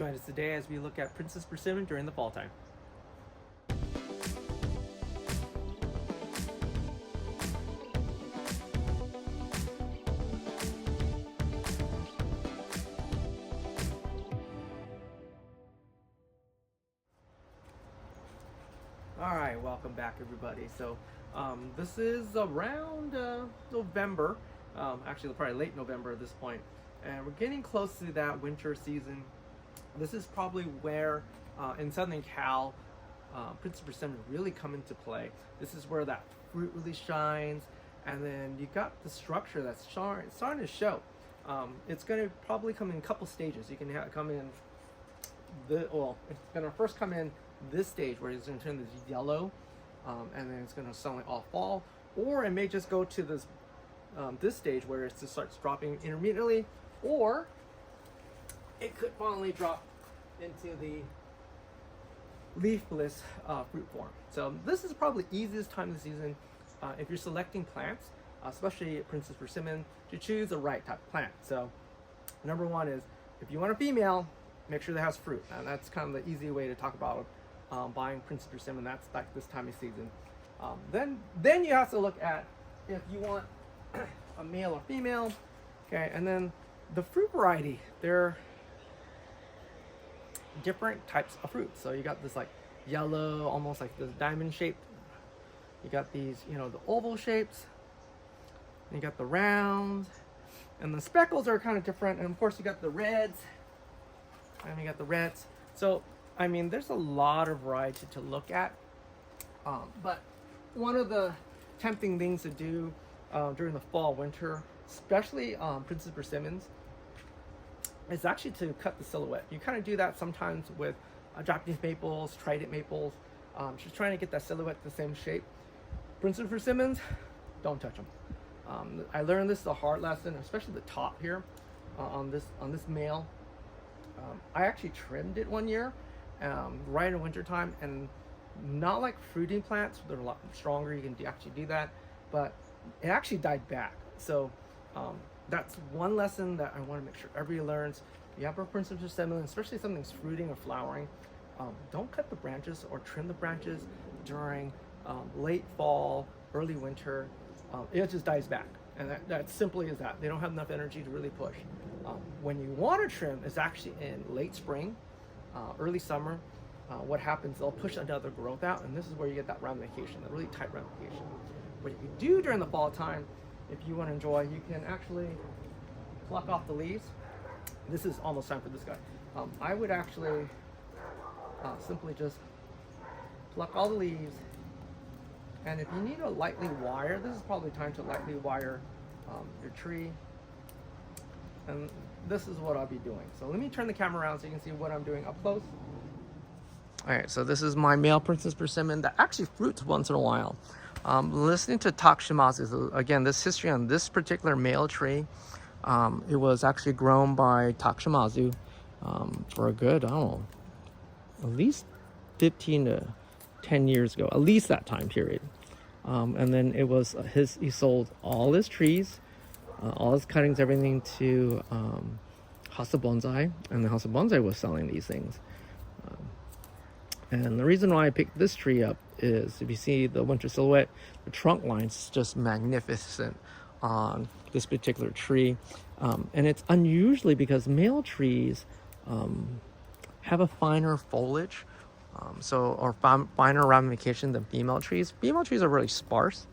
Join us today as we look at Princess Persimmon during the fall time. Alright, welcome back everybody. So this is around November, actually probably late November at this point, and we're getting close to that winter season. This is probably where in Southern Cal Princess Persimmon really come into play. This is where that fruit really shines, and then you got the structure that's starting to show. It's going to probably come in a couple stages. You can come in it's going to first come in this stage where it's going to turn this yellow, and then it's going to suddenly all fall, or it may just go to this stage where it just starts dropping intermittently, or it could finally drop into the leafless fruit form. So this is probably the easiest time of the season if you're selecting plants, especially Princess Persimmon, to choose the right type of plant. So number one is, if you want a female, make sure that has fruit, and that's kind of the easy way to talk about buying Princess Persimmon. That's like this time of season. Then you have to look at if you want a male or female. Okay, and then the fruit variety. There are different types of fruit. So you got this like yellow, almost like this diamond shape. You got these, the oval shapes. And you got the rounds, and the speckles are kind of different. And of course you got the reds, and you got the reds. So I mean, there's a lot of variety to look at, but one of the tempting things to do during the fall, winter, especially Princess Persimmons, is actually to cut the silhouette. You kind of do that sometimes with Japanese maples, trident maples, just trying to get that silhouette the same shape. Princess Persimmons, don't touch them. I learned this the hard lesson, especially the top here on this male. I actually trimmed it one year. Right in winter time, and not like fruiting plants, they're a lot stronger, you can actually do that, but it actually died back. So that's one lesson that I want to make sure everybody learns. If you have a Princess Persimmon, especially something's fruiting or flowering, don't cut the branches or trim the branches during late fall, early winter. It just dies back, and that simply is that. They don't have enough energy to really push. When you want to trim is actually in late spring, early summer. What happens, they'll push another growth out, and this is where you get that ramification, that really tight ramification. What you do during the fall time, if you want to enjoy, you can actually pluck off the leaves. This is almost time for this guy. I would actually simply just pluck all the leaves, and if you need to lightly wire, this is probably time to lightly wire your tree. And this is what I'll be doing. So let me turn the camera around so you can see what I'm doing up close. All right, so this is my male Princess Persimmon that actually fruits once in a while. Listening to Takushimasu, so again, this history on this particular male tree, it was actually grown by Takushimasu for a good, I don't know, at least 15 to 10 years ago, at least that time period. And then it was he sold all his trees, all his cuttings, everything to House of Bonsai, and the House of Bonsai was selling these things. And the reason why I picked this tree up is, if you see the winter silhouette, the trunk line's just magnificent on this particular tree. And it's unusually because male trees have a finer foliage, or finer ramification than female trees. Female trees are really sparse.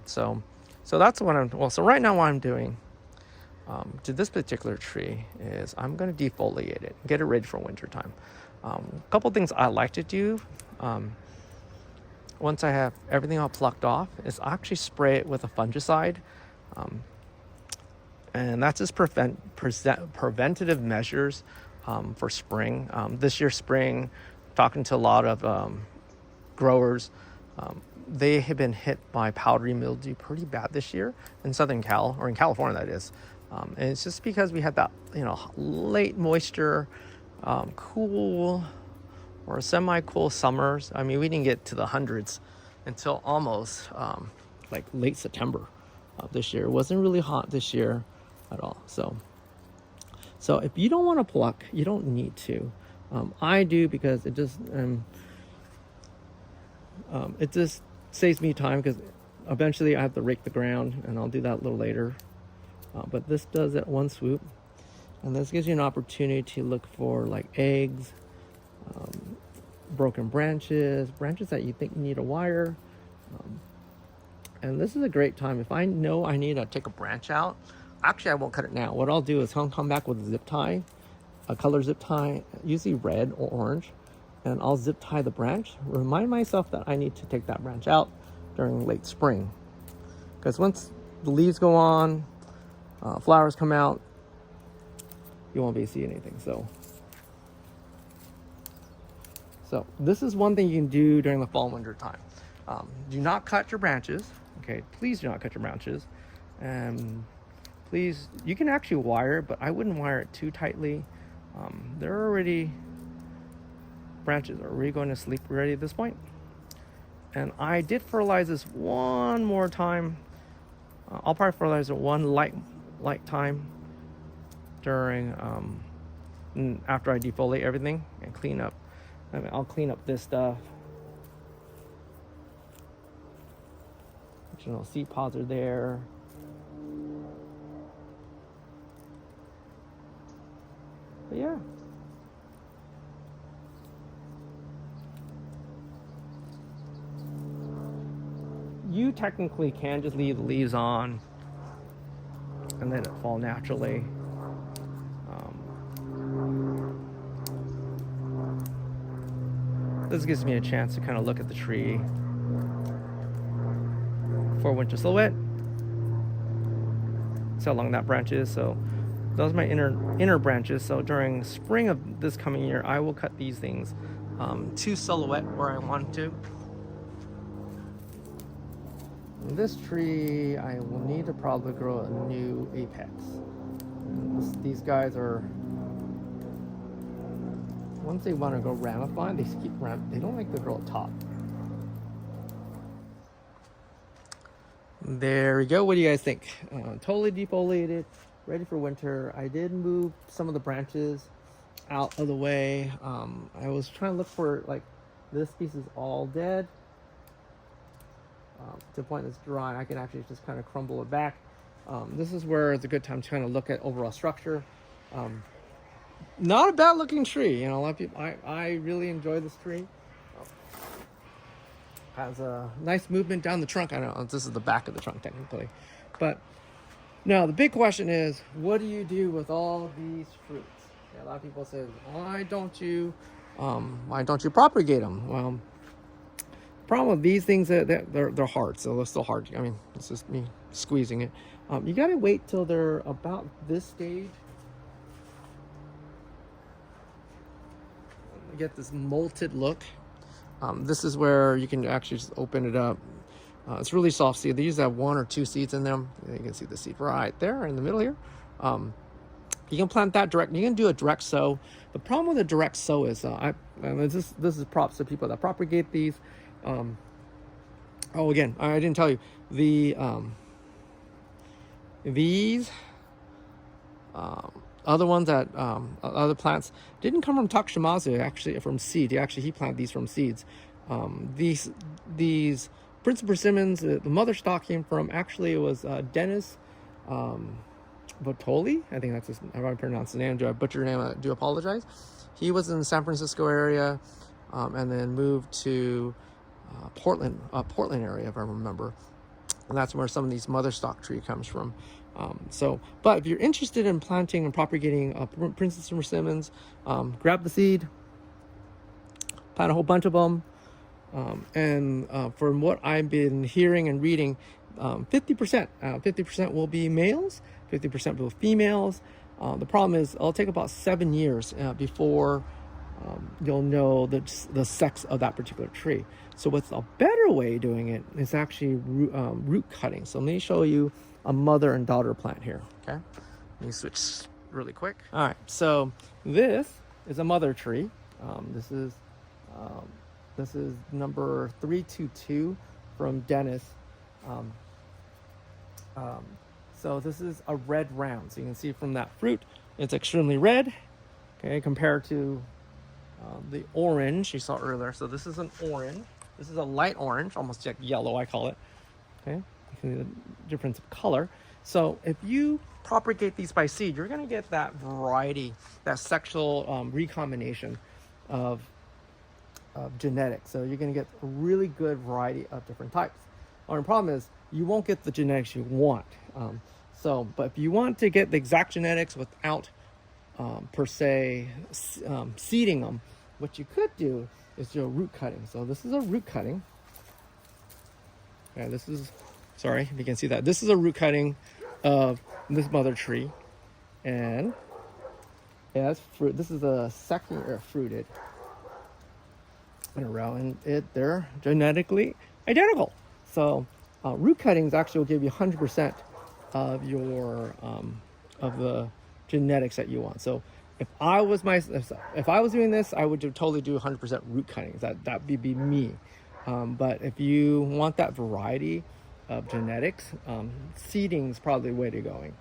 So that's what so right now what I'm doing to this particular tree is I'm going to defoliate it, get it ready for winter time. A couple things I like to do once I have everything all plucked off is I actually spray it with a fungicide, and that's just preventative measures for spring. This year spring, talking to a lot of growers, they have been hit by powdery mildew pretty bad this year in Southern Cal, or in California that is. And it's just because we had that late moisture, cool or semi-cool summers. I mean, we didn't get to the hundreds until almost like late September of this year. It wasn't really hot this year at all. So So if you don't want to pluck, you don't need to. I do because it just saves me time, because eventually I have to rake the ground, and I'll do that a little later. But this does it one swoop, and this gives you an opportunity to look for like eggs, broken branches that you think you need a wire. And this is a great time. If I know I need to take a branch out, actually I won't cut it now. What I'll do is I'll come back with a zip tie, a color zip tie, usually red or orange, and I'll zip tie the branch. Remind myself that I need to take that branch out during late spring, because once the leaves go on, flowers come out, you won't be seeing anything. So this is one thing you can do during the fall and winter time. Do not cut your branches. Okay, please do not cut your branches. And please, you can actually wire it, but I wouldn't wire it too tightly. Branches are already going to sleep already at this point. And I did fertilize this one more time. I'll probably fertilize it one light time during after I defoliate everything and clean up. I'll clean up this stuff. Seed pods are there. But yeah. You technically can just leave the leaves on and let it fall naturally. This gives me a chance to kind of look at the tree for winter silhouette. See how long that branch is. So those are my inner branches. So during spring of this coming year, I will cut these things to silhouette where I want to. This tree, I will need to probably grow a new apex. These guys are, once they want to go ramify, they keep they don't like to grow at top. There we go. What do you guys think? Totally defoliated, ready for winter. I did move some of the branches out of the way. I was trying to look for, like, this piece is all dead. To the point that's dry, I can actually just kind of crumble it back. This is where it's a good time to kind of look at overall structure. Not a bad looking tree. You know, a lot of people, I really enjoy this tree. Has a nice movement down the trunk. I don't know, this is the back of the trunk technically. But now the big question is, what do you do with all these fruits? Yeah, a lot of people say, why don't you propagate them? Well, the problem with these things, they're hard, so they're still hard. I mean, it's just me squeezing it. You gotta wait till they're about this stage. You get this molted look. This is where you can actually just open it up. It's really soft seed. They usually have 1 or 2 seeds in them. You can see the seed right there in the middle here. You can plant that direct. You can do a direct sow. The problem with a direct sow is, this is props to people that propagate these. Again, I didn't tell you these other ones that other plants didn't come from Takushimazu, actually from seed. He planted these from seeds. These Prince of Persimmons, the mother stock came from, actually it was Dennis Botoli. I think that's how I pronounce the name. Do I butcher your name? I do apologize. He was in the San Francisco area, and then moved to Portland area, if I remember. And that's where some of these mother stock tree comes from. But if you're interested in planting and propagating Prince of Persimmons, grab the seed, plant a whole bunch of them. And from what I've been hearing and reading, 50% will be males, 50% will be females. The problem is it'll take about 7 years before you'll know the sex of that particular tree. So what's a better way of doing it is actually root cutting. So let me show you a mother and daughter plant here. Okay, let me switch really quick. All right, so this is a mother tree. This is number 322 from Dennis. So this is a red round. So you can see from that fruit, it's extremely red, okay, compared to the orange you saw earlier. So this is an orange. This is a light orange, almost like yellow, I call it. Okay, you can see the difference of color. So if you propagate these by seed, you're gonna get that variety, that sexual recombination of genetics. So you're gonna get a really good variety of different types. Only problem is you won't get the genetics you want. But if you want to get the exact genetics without per se seeding them, what you could do is do a root cutting. So this is a root cutting. Yeah, this is, sorry if you can see that. This is a root cutting of this mother tree, and it has fruit. This is the second year fruited in a row, and they're genetically identical. So root cuttings actually will give you 100% of your of the genetics that you want. So if I was doing this, I would totally do 100% root cuttings. That would be me. But if you want that variety of genetics, seeding is probably the way to going.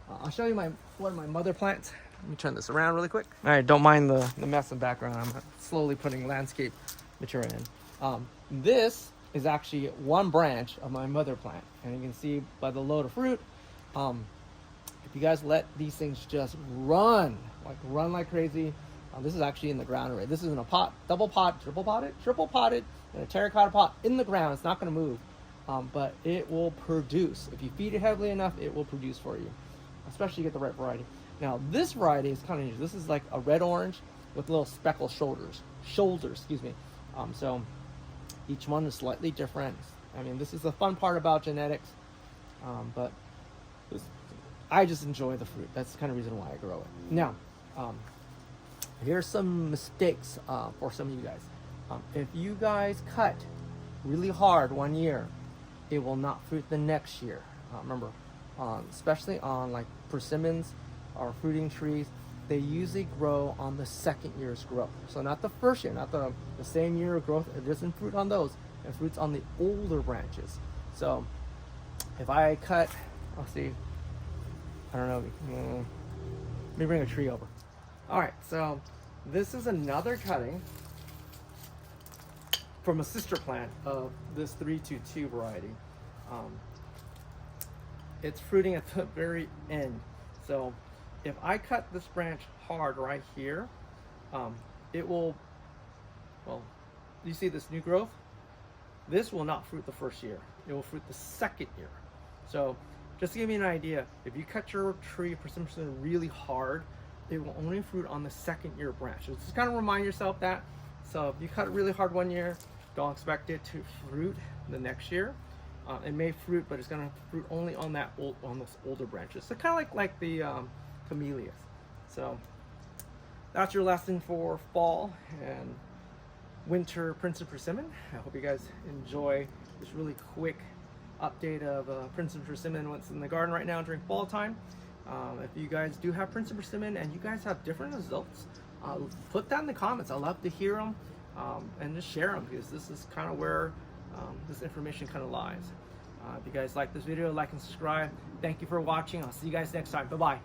I'll show you one of my mother plants. Let me turn this around really quick. All right, don't mind the mess in the background. I'm slowly putting landscape material in. This is actually one branch of my mother plant, and you can see by the load of fruit. If you guys let these things just run like crazy, this is actually in the ground already. This is in a pot, double pot, triple potted, in a terracotta pot in the ground. It's not going to move, but it will produce. If you feed it heavily enough, it will produce for you, especially you get the right variety. Now this variety is kind of unusual. This is like a red orange with little speckled shoulders, excuse me. So each one is slightly different. I mean, this is the fun part about genetics, but I just enjoy the fruit. That's the kind of reason why I grow it. Now, here's some mistakes for some of you guys. If you guys cut really hard one year, it will not fruit the next year. Remember, especially on like persimmons or fruiting trees, they usually grow on the second year's growth. So not the first year, not the same year of growth. It doesn't fruit on those. It fruits on the older branches. So if I cut, I'll see, I don't know, let me bring a tree over. All right, so this is another cutting from a sister plant of this 322 variety. It's fruiting at the very end. So if I cut this branch hard right here, it will, well, you see this new growth? This will not fruit the first year. It will fruit the second year. So just to give you an idea, if you cut your tree persimmon really hard, it will only fruit on the second year branch. So just kind of remind yourself that. So if you cut it really hard one year, don't expect it to fruit the next year. It may fruit, but it's going to fruit only on those older branches. So kind of like the camellias. So that's your lesson for fall and winter Princeton persimmon. I hope you guys enjoy this really quick update of Princeton persimmon, what's in the garden right now during fall time. If you guys do have Princeton persimmon and you guys have different results, put that in the comments. I'd love to hear them and just share them, because this is kind of where this information kind of lies. If you guys like this video, like and subscribe. Thank you for watching. I'll see you guys next time. Bye-bye.